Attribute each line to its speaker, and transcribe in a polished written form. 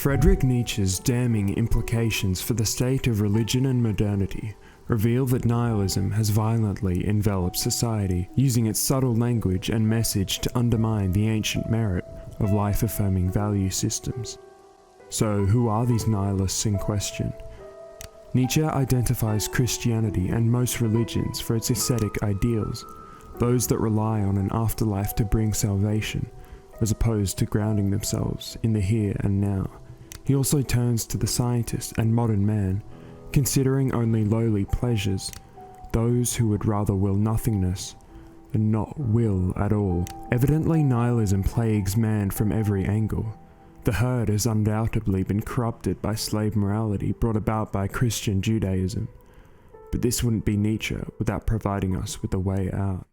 Speaker 1: Friedrich Nietzsche's damning implications for the state of religion and modernity reveal that nihilism has violently enveloped society, using its subtle language and message to undermine the ancient merit of life-affirming value systems. So, who are these nihilists in question? Nietzsche identifies Christianity and most religions for its ascetic ideals, those that rely on an afterlife to bring salvation, as opposed to grounding themselves in the here and now. He also turns to the scientist and modern man, considering only lowly pleasures, those who would rather will nothingness than not will at all. Evidently, nihilism plagues man from every angle. The herd has undoubtedly been corrupted by slave morality brought about by Christian Judaism, but this wouldn't be Nietzsche without providing us with a way out.